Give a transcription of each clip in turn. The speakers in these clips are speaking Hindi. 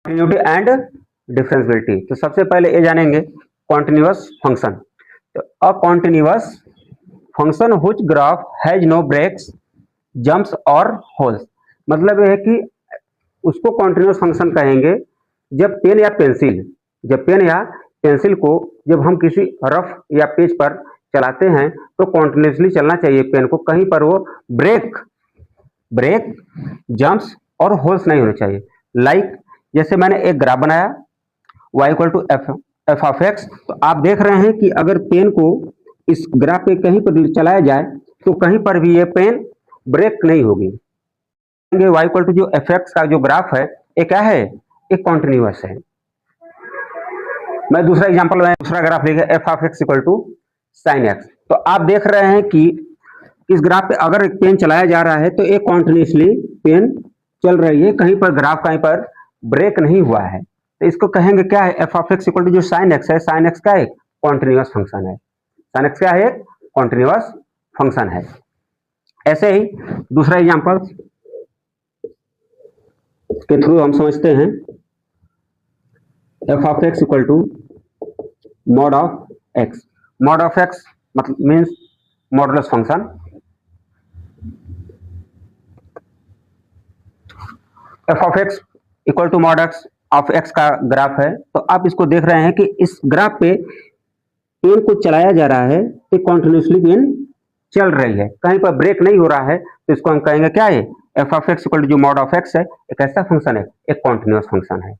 Continuity and differentiability. तो सबसे पहले ये जानेंगे कॉन्टिन्यूअस फंक्शन। तो a continuous function which graph has no breaks jumps और होल्स। मतलब यह है कि उसको कॉन्टिन्यूअस फंक्शन कहेंगे जब पेन या पेंसिल को जब हम किसी रफ या पेज पर चलाते हैं तो कॉन्टिन्यूसली चलना चाहिए पेन को, कहीं पर वो ब्रेक जंप्स और होल्स नहीं होने चाहिए। लाइक जैसे मैंने एक ग्राफ बनाया y equal to f of x, तो आप देख रहे हैं कि अगर पेन को इस ग्राफ पे कहीं पर चलाया जाए तो कहीं पर भी ये पेन ब्रेक नहीं होगी। y इक्वल टू जो एफ एक्स का जो ग्राफ है ये क्या है, एक कॉन्टिन्यूअस है। मैं दूसरा ग्राफ लेके f of x equal to sine x. तो आप देख रहे हैं कि इस ग्राफ पे अगर एक पेन चलाया जा रहा है तो एक कॉन्टिन्यूसली पेन चल रही है, कहीं पर ग्राफ कहीं पर ब्रेक नहीं हुआ है। तो इसको कहेंगे क्या है, f of x equal to जो साइन एक्स है, साइन एक्स का एक कॉन्टिन्यूअस फंक्शन है। साइन एक्स क्या है, एक कॉन्टिन्यूअस फंक्शन है। ऐसे ही दूसरा एग्जांपल के थ्रू हम समझते हैं f of x equal to mod of x. Mod of x मतलब means modulus function. F of x equal to mod x of x का ग्राफ है। तो आप इसको देख रहे हैं कि इस ग्राफ पे पेन को चलाया जा रहा है तो कॉन्टिन्यूसली पेन चल रही है, कहीं पर ब्रेक नहीं हो रहा है। तो इसको हम कहेंगे क्या है, f of x equal to जो मॉड ऑफ एक्स है एक ऐसा फंक्शन है, एक कॉन्टिन्यूअस फंक्शन है।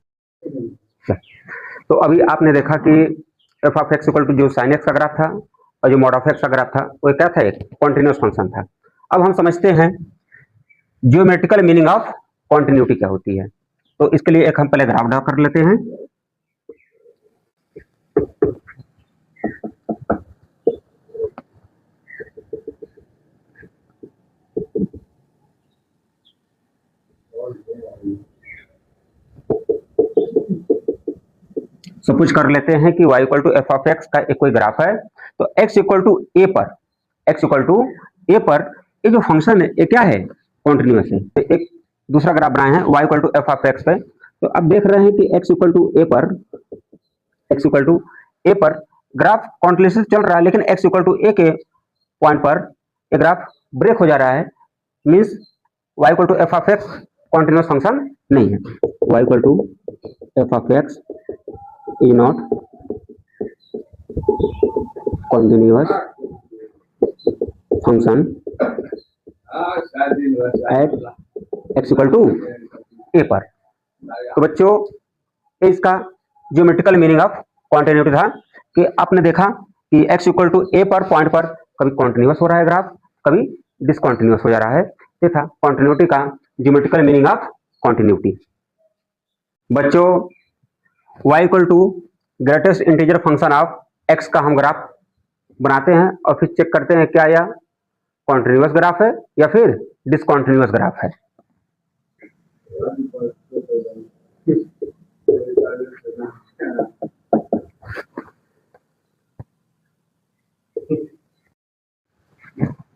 तो अभी आपने देखा कि f of x equal to जो साइन एक्स का ग्राफ था और जो मॉड ऑफ एक्स का ग्राफ था वो क्या था, एक कॉन्टिन्यूअस फंक्शन था। अब हम समझते हैं ज्योमेट्रिकल मीनिंग ऑफ कॉन्टिन्यूटी क्या होती है। तो इसके लिए एक हम पहले ग्राफ ड्रा कर लेते हैं। सपोज कर लेते हैं कि y equal to f of x का एक कोई ग्राफ है। तो x इक्वल टू ए पर ये जो फंक्शन है ये क्या है, कॉन्टिन्यूअस है। तो एक दूसरा ग्राफ बनाए हैं y equal to f of x पे। तो अब देख रहे हैं कि x इक्वल टू ए पर ग्राफ कॉन्टिन्यूसली चल रहा है, लेकिन x इक्वल टू ए के पॉइंट पर ये ग्राफ ब्रेक हो जा रहा है। Means y equal to f of x continuous function नहीं है। y equal to f of x is not continuous function at x equal to a पर। तो बच्चों इसका ज्योमेट्रिकल मीनिंग ऑफ कॉन्टिन्यूटी था कि आपने देखा कि x इक्वल टू a पर पॉइंट पर कभी कॉन्टिन्यूअस हो रहा है ग्राफ, कभी डिसकॉन्टिन्यूअस हो जा रहा है। ये था कॉन्टिन्यूटी का ज्योमेट्रिकल मीनिंग ऑफ कॉन्टिन्यूटी। बच्चों y equal to greatest integer function of x का हम ग्राफ बनाते हैं और फिर चेक करते हैं क्या यह कॉन्टिन्यूअस ग्राफ है या फिर डिसकॉन्टिन्यूअस ग्राफ है।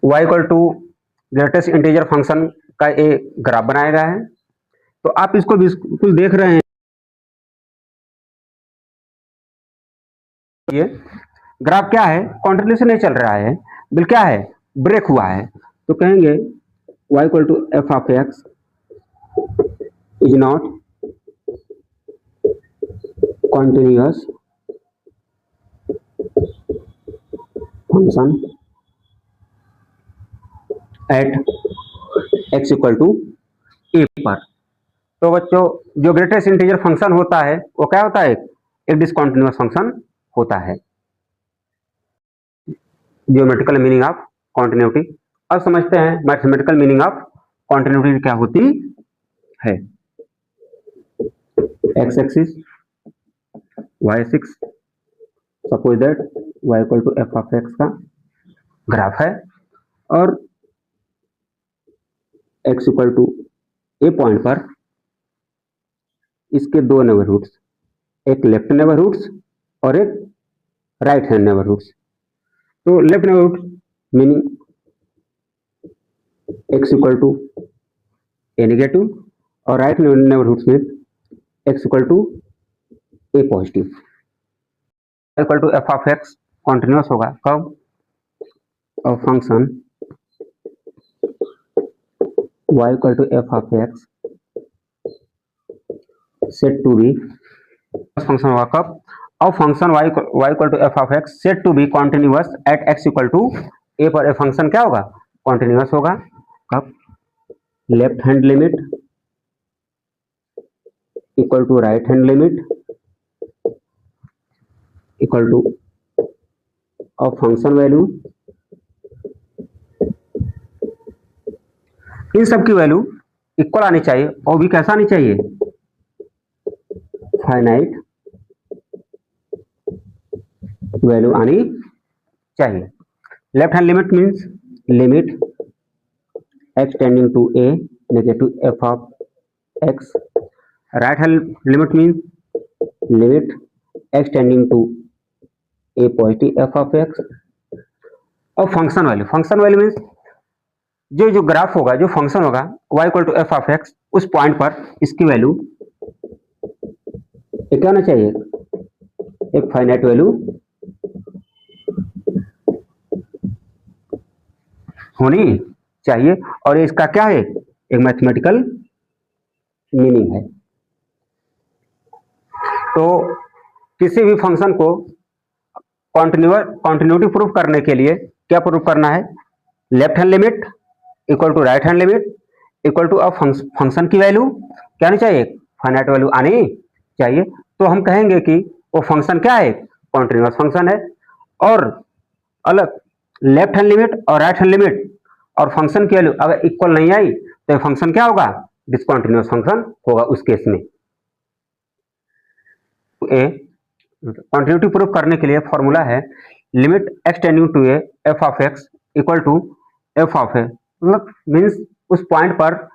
y equal to greatest integer function का एक ग्राफ बनाया गया है। तो आप इसको बिल्कुल देख रहे हैं, ये ग्राफ क्या है, कॉन्टिन्यूसली नहीं चल रहा है, बिल क्या है, ब्रेक हुआ है। तो कहेंगे y equal to f of x is not continuous function at x equal to a पर। तो बच्चों जो ग्रेटेस्ट इंटीजर फंक्शन होता है वो क्या होता है, एक डिसकॉन्टिन्यूअस फंक्शन होता है। Geometrical meaning of continuity. अब समझते हैं मैथमेटिकल मीनिंग ऑफ कॉन्टिन्यूटी क्या होती है। X axis y axis, suppose that y equal to f of x का ग्राफ है और x equal to a point पर इसके दो नेबरहुड्स, एक लेफ्ट नेबरहुड्स और एक राइट हैंड नेबरहुड्स। तो left neighbourhood meaning x equal to a negative और राइट नेबरहुड्स में x equal to a positive, equal to f of x continuous होगा कब, और function y equal to f of x set to be, function होगा कब, और function y equal to f of x set to be continuous at x equal to a पर ए फंक्शन क्या होगा, कॉन्टिन्यूस होगा कब, left hand limit equal to right hand limit equal to और फंक्शन वैल्यू, इन सब की वैल्यू इक्वल आनी चाहिए, और भी कैसा आनी चाहिए, फाइनाइट वैल्यू आनी चाहिए। Left hand limit means limit x tending to a negative f of x, right hand limit means limit x tending to a positive f of x, और फंक्शन वैल्यू मीन्स जो ग्राफ होगा, जो फंक्शन होगा y equal to f of x, उस पॉइंट पर इसकी वैल्यू क्या होना चाहिए, एक फाइनाइट वैल्यू होनी चाहिए, और इसका क्या है, एक मैथमेटिकल मीनिंग है। तो किसी भी फंक्शन को कॉन्टिन्यूटी प्रूफ करने के लिए क्या प्रूफ करना है, left hand limit equal to right hand limit equal to अब फंक्शन की वैल्यू क्या आनी चाहिए, फाइनाइट वैल्यू आनी चाहिए। तो हम कहेंगे कि वो फंक्शन क्या है, कॉन्टिन्यूस फंक्शन है, और अलग लेफ्ट हैंड लिमिट और राइट हैंड लिमिट और फंक्शन की वैल्यू अगर इक्वल नहीं आई तो ये फंक्शन क्या होगा, डिसकंटिन्यूअस फंक्शन होगा उस केस में। कॉन्टिन्यूटी प्रूफ करने के लिए फॉर्मूला है limit x tending to a f of x equal to f of a, मतलब मीन्स उस पॉइंट पर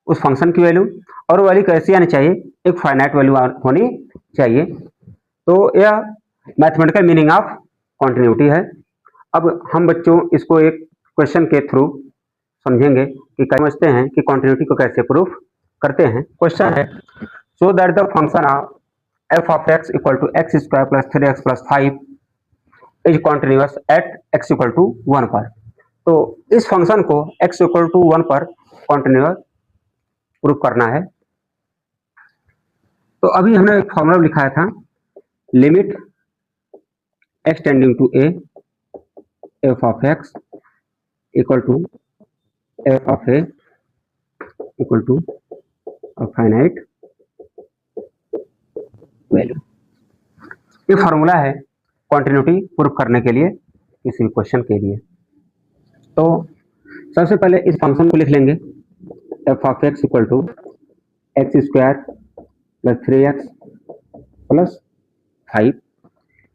उस फंक्शन की वैल्यू, और वैल्यू कैसी आनी चाहिए, एक फाइनाइट वैल्यू होनी चाहिए। तो यह मैथमेटिकल मीनिंग ऑफ कॉन्टिन्यूटी है। अब हम बच्चों इसको एक क्वेश्चन के थ्रू समझेंगे कि समझते हैं कि कॉन्टिन्यूटी को कैसे प्रूफ करते हैं। क्वेश्चन है so that the function of f of x equal to x square plus 3x plus 5 is continuous at x equal to 1 पर। तो इस फंक्शन को x इक्वल टू 1 पर कॉन्टिन्यूअस प्रूफ करना है। तो अभी हमने एक फॉर्मूला लिखाया था limit x tending to a f of x equal to f of a equal to finite value. ये फॉर्मूला है कॉन्टिन्यूटी प्रूफ करने के लिए किसी भी क्वेश्चन के लिए। तो सबसे पहले इस फंक्शन को लिख लेंगे f of x equal to x square plus 3x plus 5।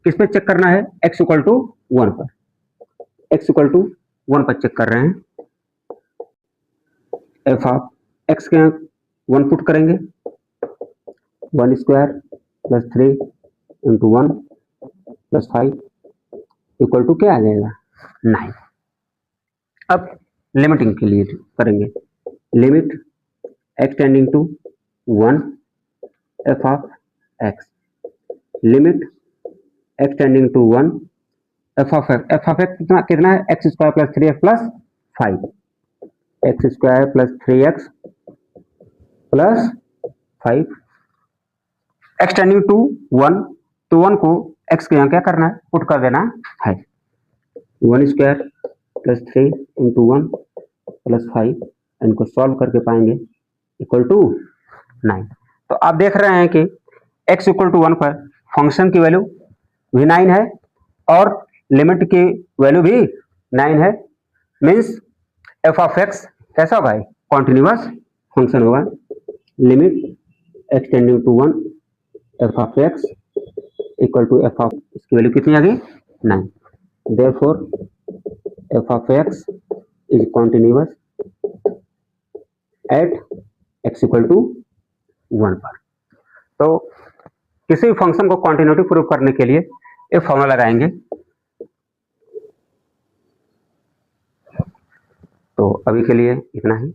किस पे चेक करना है, x इक्वल टू 1 पर, x इक्वल टू 1 पर चेक कर रहे हैं। एफ ऑफ एक्स के 1 पुट करेंगे, 1 square plus 3 into 1 plus 5 equal to क्या आ जाएगा, 9। अब लिमिटिंग के लिए करेंगे limit x tending to 1 f of x, limit x tending to 1 f of x कितना है, x square plus 3x plus 5, x square plus 3x plus 5, x tending to 1, तो 1 को x के यहाँ क्या करना है, पुट कर देना है, 1 स्क्वायर प्लस 3 इंटू 1 प्लस 5, इनको सॉल्व करके पाएंगे इक्वल टू 9। तो आप देख रहे हैं कि x इक्वल टू 1 पर फंक्शन की वैल्यू भी 9 है और लिमिट की वैल्यू भी 9 है, मीन्स एफ ऑफ एक्स कैसा होगा, कॉन्टिन्यूअस फंक्शन होगा। Limit x tending to 1 f of x equal to f of, इसकी वैल्यू कितनी आ गई, 9। Therefore f of x is continuous at x equal to 1 पर। तो किसी भी फंक्शन को कॉन्टिन्यूटी प्रूव करने के लिए एक फॉर्मूला लगाएंगे। तो अभी के लिए इतना ही।